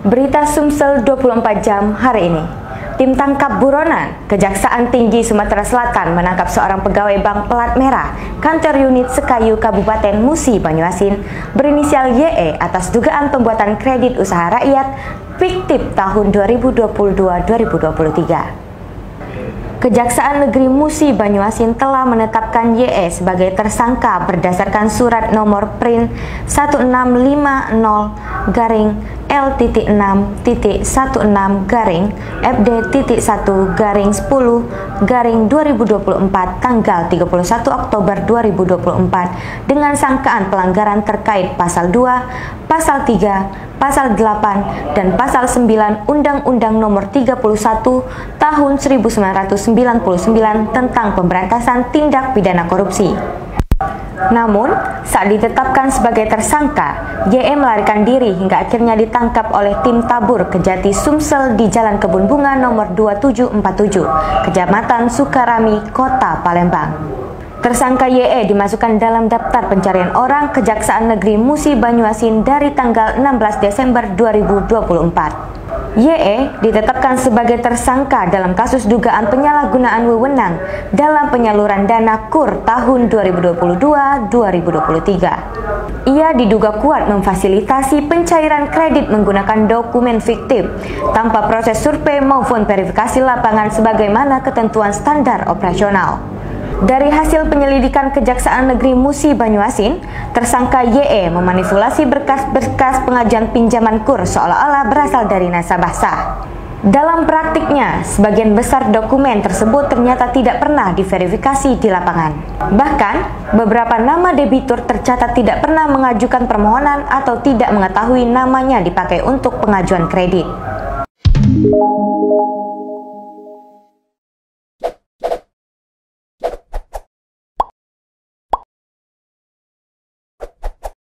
Berita Sumsel 24 jam hari ini. Tim tangkap buronan, Kejaksaan Tinggi Sumatera Selatan menangkap seorang pegawai bank pelat merah kantor unit Sekayu Kabupaten Musi Banyuasin berinisial YE atas dugaan pembuatan kredit usaha rakyat fiktif tahun 2022-2023. Kejaksaan Negeri Musi Banyuasin telah menetapkan YE sebagai tersangka berdasarkan surat nomor print 1650-16-FD.1-10-2024 tanggal 31 Oktober 2024 dengan sangkaan pelanggaran terkait pasal 2, pasal 3, pasal 8 dan pasal 9 Undang-Undang Nomor 31 Tahun 1999 tentang pemberantasan tindak pidana korupsi. Namun, saat ditetapkan sebagai tersangka, YE melarikan diri hingga akhirnya ditangkap oleh tim tabur Kejati Sumsel di Jalan Kebun Bunga nomor 2747, Kecamatan Sukarami, Kota Palembang. Tersangka YE dimasukkan dalam daftar pencarian orang Kejaksaan Negeri Musi Banyuasin dari tanggal 16 Desember 2024. YE ditetapkan sebagai tersangka dalam kasus dugaan penyalahgunaan wewenang dalam penyaluran dana KUR tahun 2022-2023. Ia diduga kuat memfasilitasi pencairan kredit menggunakan dokumen fiktif tanpa proses survei maupun verifikasi lapangan sebagaimana ketentuan standar operasional. Dari hasil penyelidikan Kejaksaan Negeri Musi Banyuasin, tersangka YE memanipulasi berkas-berkas pengajuan pinjaman KUR seolah-olah berasal dari nasabah sah. Dalam praktiknya, sebagian besar dokumen tersebut ternyata tidak pernah diverifikasi di lapangan. Bahkan, beberapa nama debitur tercatat tidak pernah mengajukan permohonan atau tidak mengetahui namanya dipakai untuk pengajuan kredit.